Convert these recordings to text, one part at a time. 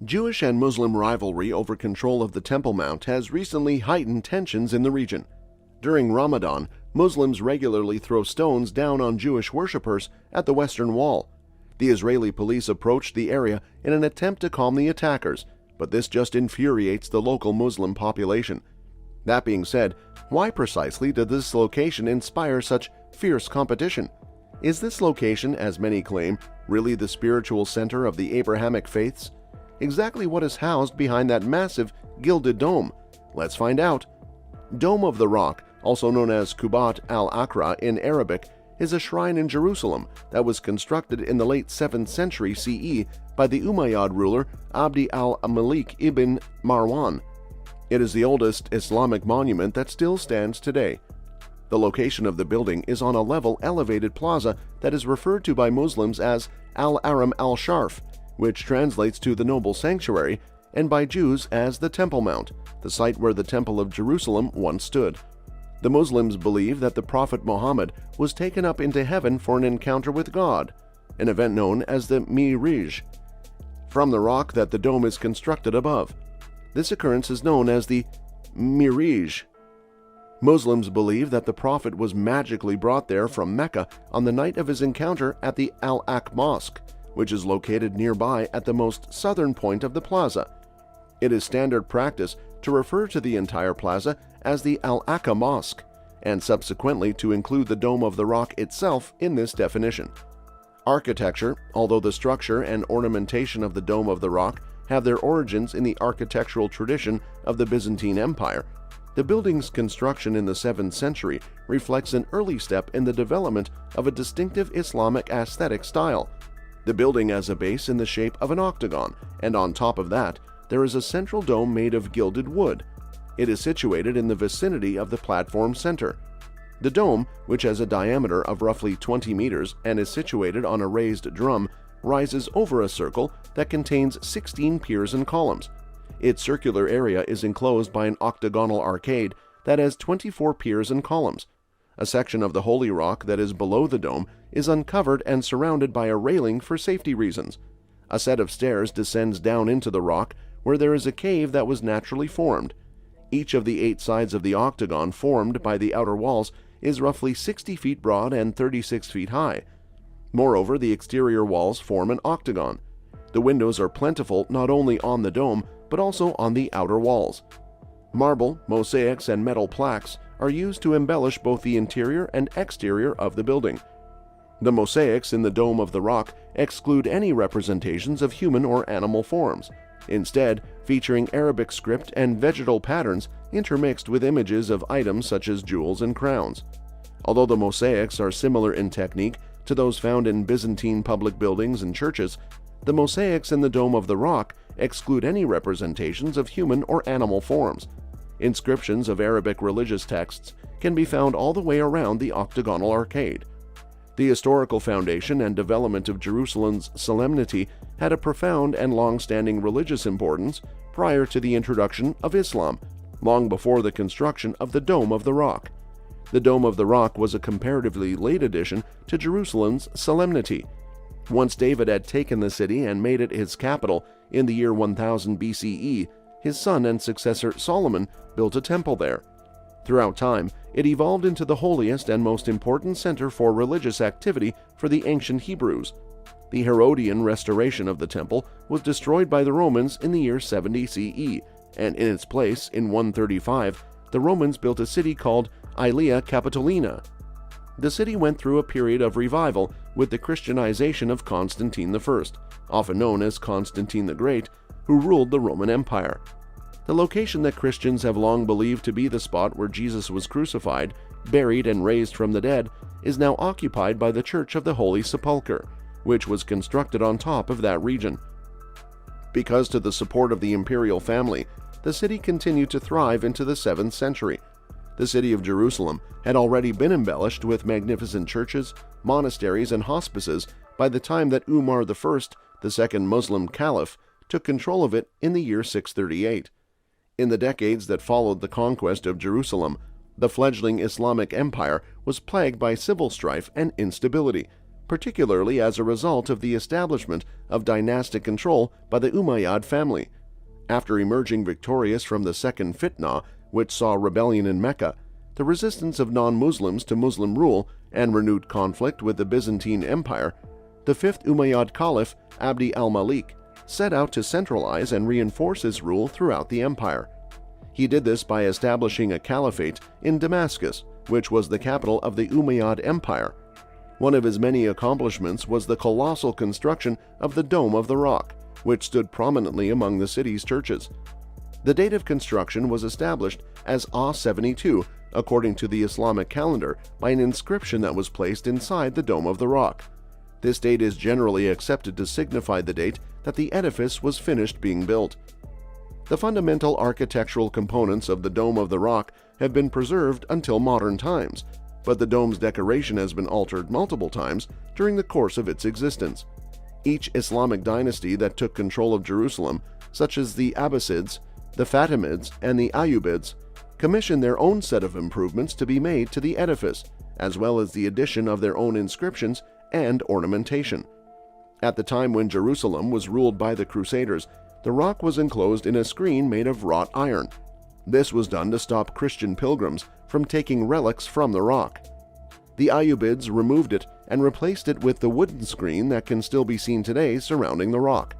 Jewish and Muslim rivalry over control of the Temple Mount has recently heightened tensions in the region. During Ramadan, Muslims regularly throw stones down on Jewish worshippers at the Western Wall. The Israeli police approached the area in an attempt to calm the attackers, but this just infuriates the local Muslim population. That being said, why precisely did this location inspire such fierce competition? Is this location, as many claim, really the spiritual center of the Abrahamic faiths? Exactly what is housed behind that massive gilded dome? Let's find out. Dome of the Rock, also known as Qubat al-Aqra in Arabic, is a shrine in Jerusalem that was constructed in the late 7th century CE by the Umayyad ruler Abd al-Malik ibn Marwan. It is the oldest Islamic monument that still stands today. The location of the building is on a level elevated plaza that is referred to by Muslims as al-Aram al-Sharf, which translates to the noble sanctuary, and by Jews as the Temple Mount, the site where the Temple of Jerusalem once stood. The Muslims believe that the Prophet Muhammad was taken up into heaven for an encounter with God, an event known as the Mi'raj, from the rock that the dome is constructed above. This occurrence is known as the Mi'raj. Muslims believe that the Prophet was magically brought there from Mecca on the night of his encounter at the Al-Aqsa Mosque, which is located nearby at the most southern point of the plaza. It is standard practice to refer to the entire plaza as the Al-Aqsa Mosque, and subsequently to include the Dome of the Rock itself in this definition. Architecture, although the structure and ornamentation of the Dome of the Rock have their origins in the architectural tradition of the Byzantine Empire, the building's construction in the 7th century reflects an early step in the development of a distinctive Islamic aesthetic style. The building has a base in the shape of an octagon, and on top of that, there is a central dome made of gilded wood. It is situated in the vicinity of the platform center. The dome, which has a diameter of roughly 20 meters and is situated on a raised drum, rises over a circle that contains 16 piers and columns. Its circular area is enclosed by an octagonal arcade that has 24 piers and columns. A section of the holy rock that is below the dome is uncovered and surrounded by a railing for safety reasons. A set of stairs descends down into the rock where there is a cave that was naturally formed. Each of the 8 sides of the octagon formed by the outer walls is roughly 60 feet broad and 36 feet high. Moreover, the exterior walls form an octagon. The windows are plentiful not only on the dome, but also on the outer walls. Marble, mosaics, and metal plaques are used to embellish both the interior and exterior of the building. The mosaics in the Dome of the Rock exclude any representations of human or animal forms, instead featuring Arabic script and vegetal patterns intermixed with images of items such as jewels and crowns. Although the mosaics are similar in technique to those found in Byzantine public buildings and churches, the mosaics in the Dome of the Rock exclude any representations of human or animal forms. Inscriptions of Arabic religious texts can be found all the way around the octagonal arcade. The historical foundation and development of Jerusalem's solemnity had a profound and long-standing religious importance prior to the introduction of Islam, long before the construction of the Dome of the Rock. The Dome of the Rock was a comparatively late addition to Jerusalem's solemnity. Once David had taken the city and made it his capital in the year 1000 BCE, his son and successor Solomon built a temple there. Throughout time, it evolved into the holiest and most important center for religious activity for the ancient Hebrews. The Herodian restoration of the temple was destroyed by the Romans in the year 70 CE, and in its place, in 135, the Romans built a city called Aelia Capitolina. The city went through a period of revival with the Christianization of Constantine I, often known as Constantine the Great, who ruled the Roman Empire. The location that Christians have long believed to be the spot where Jesus was crucified, buried, and raised from the dead is now occupied by the Church of the Holy Sepulchre, which was constructed on top of that region. Because to the support of the imperial family, the city continued to thrive into the 7th century. The city of Jerusalem had already been embellished with magnificent churches, monasteries, and hospices by the time that Umar I, the second Muslim caliph, took control of it in the year 638. In the decades that followed the conquest of Jerusalem, the fledgling Islamic Empire was plagued by civil strife and instability, particularly as a result of the establishment of dynastic control by the Umayyad family. After emerging victorious from the second fitnah, which saw rebellion in Mecca, the resistance of non-Muslims to Muslim rule, and renewed conflict with the Byzantine Empire, the fifth Umayyad caliph, al-Malik, set out to centralize and reinforce his rule throughout the empire. He did this by establishing a caliphate in Damascus, which was the capital of the Umayyad Empire. One of his many accomplishments was the colossal construction of the Dome of the Rock, which stood prominently among the city's churches. The date of construction was established as Ah-72, according to the Islamic calendar, by an inscription that was placed inside the Dome of the Rock. This date is generally accepted to signify the date that the edifice was finished being built. The fundamental architectural components of the Dome of the Rock have been preserved until modern times, but the dome's decoration has been altered multiple times during the course of its existence. Each Islamic dynasty that took control of Jerusalem, such as the Abbasids, the Fatimids, and the Ayyubids, commissioned their own set of improvements to be made to the edifice, as well as the addition of their own inscriptions and ornamentation. At the time when Jerusalem was ruled by the Crusaders, the rock was enclosed in a screen made of wrought iron. This was done to stop Christian pilgrims from taking relics from the rock. The Ayyubids removed it and replaced it with the wooden screen that can still be seen today surrounding the rock.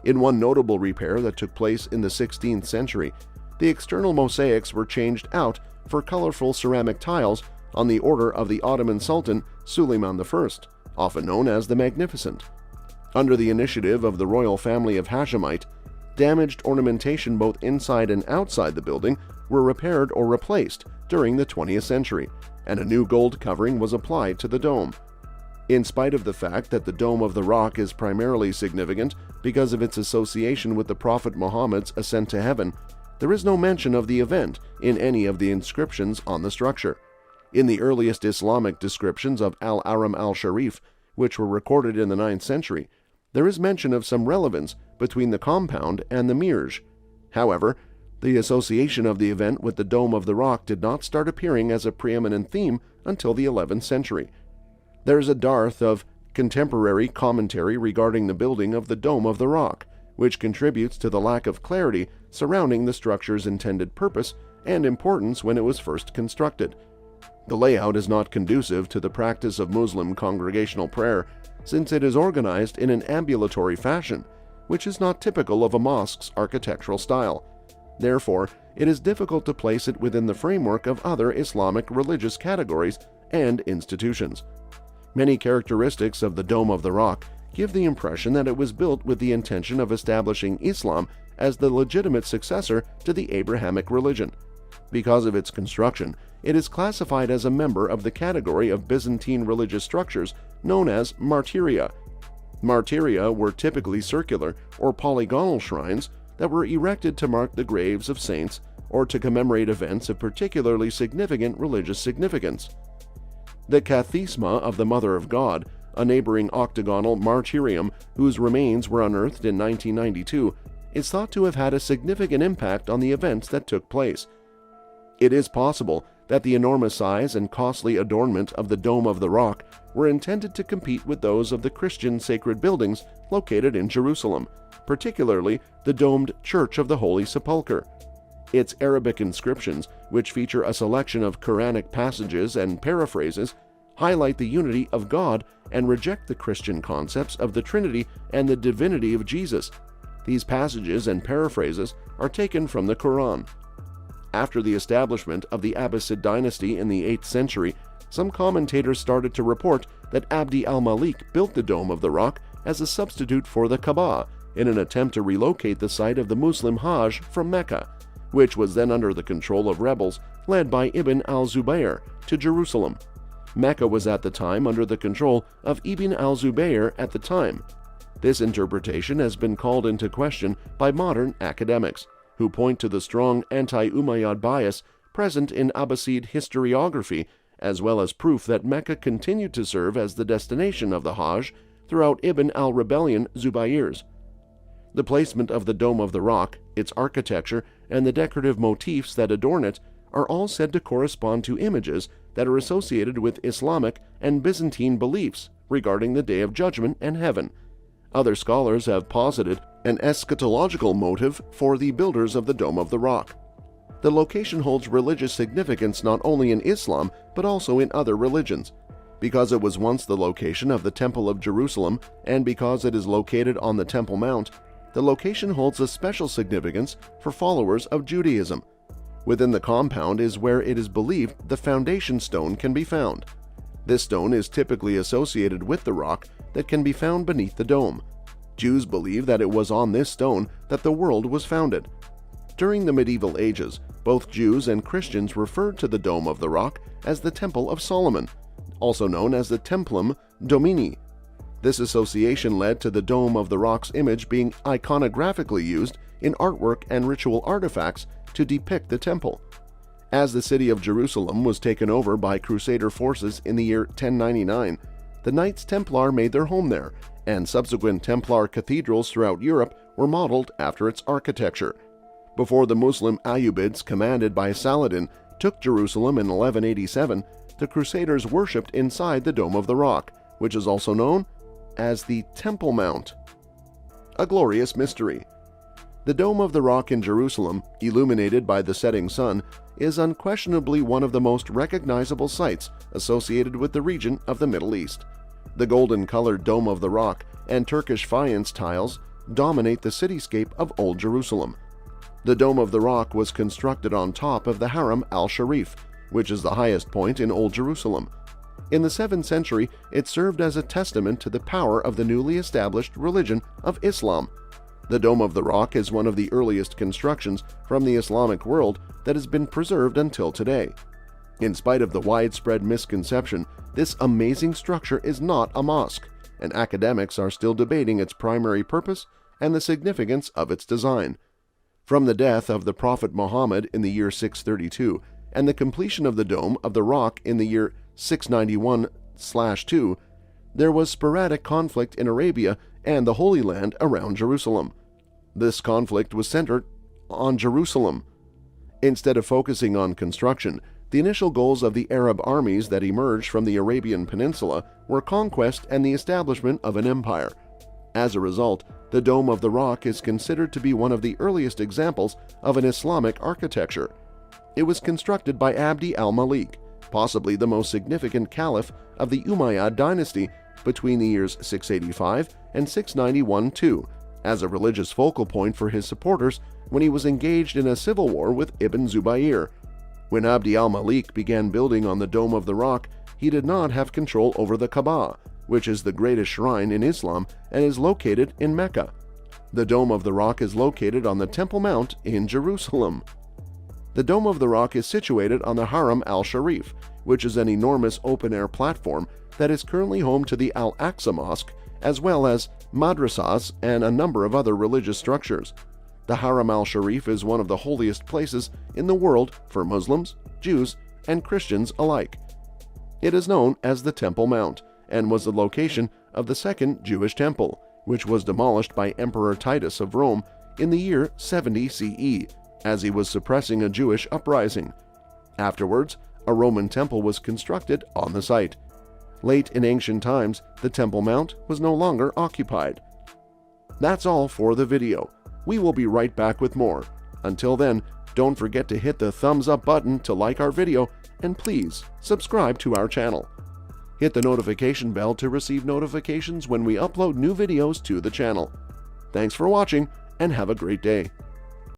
In one notable repair that took place in the 16th century, the external mosaics were changed out for colorful ceramic tiles on the order of the Ottoman Sultan Suleiman I, often known as the Magnificent. Under the initiative of the royal family of Hashemite, damaged ornamentation both inside and outside the building were repaired or replaced during the 20th century, and a new gold covering was applied to the dome. In spite of the fact that the Dome of the Rock is primarily significant because of its association with the Prophet Muhammad's ascent to heaven, there is no mention of the event in any of the inscriptions on the structure. In the earliest Islamic descriptions of al-Aram al-Sharif, which were recorded in the 9th century, there is mention of some relevance between the compound and the mirj. However, the association of the event with the Dome of the Rock did not start appearing as a preeminent theme until the 11th century. There is a dearth of contemporary commentary regarding the building of the Dome of the Rock, which contributes to the lack of clarity surrounding the structure's intended purpose and importance when it was first constructed. The layout is not conducive to the practice of Muslim congregational prayer, since it is organized in an ambulatory fashion, which is not typical of a mosque's architectural style. Therefore, it is difficult to place it within the framework of other Islamic religious categories and institutions. Many characteristics of the Dome of the Rock give the impression that it was built with the intention of establishing Islam as the legitimate successor to the Abrahamic religion. Because of its construction, it is classified as a member of the category of Byzantine religious structures known as martyria. Martyria were typically circular or polygonal shrines that were erected to mark the graves of saints or to commemorate events of particularly significant religious significance. The Kathisma of the Mother of God, a neighboring octagonal martyrium whose remains were unearthed in 1992, is thought to have had a significant impact on the events that took place. It is possible that the enormous size and costly adornment of the Dome of the Rock were intended to compete with those of the Christian sacred buildings located in Jerusalem, particularly the domed Church of the Holy Sepulchre. Its Arabic inscriptions, which feature a selection of Quranic passages and paraphrases, highlight the unity of God and reject the Christian concepts of the Trinity and the divinity of Jesus. These passages and paraphrases are taken from the Quran. After the establishment of the Abbasid dynasty in the 8th century, some commentators started to report that Abd al-Malik built the Dome of the Rock as a substitute for the Kaaba in an attempt to relocate the site of the Muslim Hajj from Mecca, which was then under the control of rebels led by Ibn al-Zubayr, to Jerusalem. Mecca was at the time under the control of Ibn al-Zubayr at the time. This interpretation has been called into question by modern academics, who point to the strong anti-Umayyad bias present in Abbasid historiography, as well as proof that Mecca continued to serve as the destination of the Hajj throughout Ibn al-Rebellion Zubayr's. The placement of the Dome of the Rock, its architecture, and the decorative motifs that adorn it are all said to correspond to images that are associated with Islamic and Byzantine beliefs regarding the Day of Judgment and heaven. Other scholars have posited an eschatological motive for the builders of the Dome of the Rock. The location holds religious significance not only in Islam but also in other religions. Because it was once the location of the Temple of Jerusalem and because it is located on the Temple Mount, the location holds a special significance for followers of Judaism. Within the compound is where it is believed the foundation stone can be found. This stone is typically associated with the rock that can be found beneath the dome. Jews believe that it was on this stone that the world was founded. During the medieval ages, both Jews and Christians referred to the Dome of the Rock as the Temple of Solomon, also known as the Templum Domini. This association led to the Dome of the Rock's image being iconographically used in artwork and ritual artifacts to depict the temple. As the city of Jerusalem was taken over by Crusader forces in the year 1099, the Knights Templar made their home there, and subsequent Templar cathedrals throughout Europe were modeled after its architecture. Before the Muslim Ayyubids, commanded by Saladin, took Jerusalem in 1187, the Crusaders worshipped inside the Dome of the Rock, which is also known as the Temple Mount. A glorious mystery. The Dome of the Rock in Jerusalem, illuminated by the setting sun, is unquestionably one of the most recognizable sights associated with the region of the Middle East. The golden-colored Dome of the Rock and Turkish faience tiles dominate the cityscape of Old Jerusalem. The Dome of the Rock was constructed on top of the Haram al-Sharif, which is the highest point in Old Jerusalem. In the 7th century, it served as a testament to the power of the newly established religion of Islam. The Dome of the Rock is one of the earliest constructions from the Islamic world that has been preserved until today. In spite of the widespread misconception, this amazing structure is not a mosque, and academics are still debating its primary purpose and the significance of its design. From the death of the Prophet Muhammad in the year 632 and the completion of the Dome of the Rock in the year 691/2, there was sporadic conflict in Arabia and the Holy Land around Jerusalem. This conflict was centered on Jerusalem. Instead of focusing on construction, the initial goals of the Arab armies that emerged from the Arabian Peninsula were conquest and the establishment of an empire. As a result, the Dome of the Rock is considered to be one of the earliest examples of an Islamic architecture. It was constructed by Abd al-Malik, possibly the most significant caliph of the Umayyad dynasty between the years 685 and 691-2, as a religious focal point for his supporters when he was engaged in a civil war with Ibn Zubayr. When Abd al-Malik began building on the Dome of the Rock, he did not have control over the Kaaba, which is the greatest shrine in Islam and is located in Mecca. The Dome of the Rock is located on the Temple Mount in Jerusalem. The Dome of the Rock is situated on the Haram al-Sharif, which is an enormous open-air platform that is currently home to the Al-Aqsa Mosque, as well as madrasas and a number of other religious structures. The Haram al-Sharif is one of the holiest places in the world for Muslims, Jews, and Christians alike. It is known as the Temple Mount and was the location of the Second Jewish Temple, which was demolished by Emperor Titus of Rome in the year 70 CE, as he was suppressing a Jewish uprising. Afterwards, a Roman temple was constructed on the site. Late in ancient times, the Temple Mount was no longer occupied. That's all for the video. We will be right back with more. Until then, don't forget to hit the thumbs up button to like our video, and please subscribe to our channel. Hit the notification bell to receive notifications when we upload new videos to the channel. Thanks for watching, and have a great day.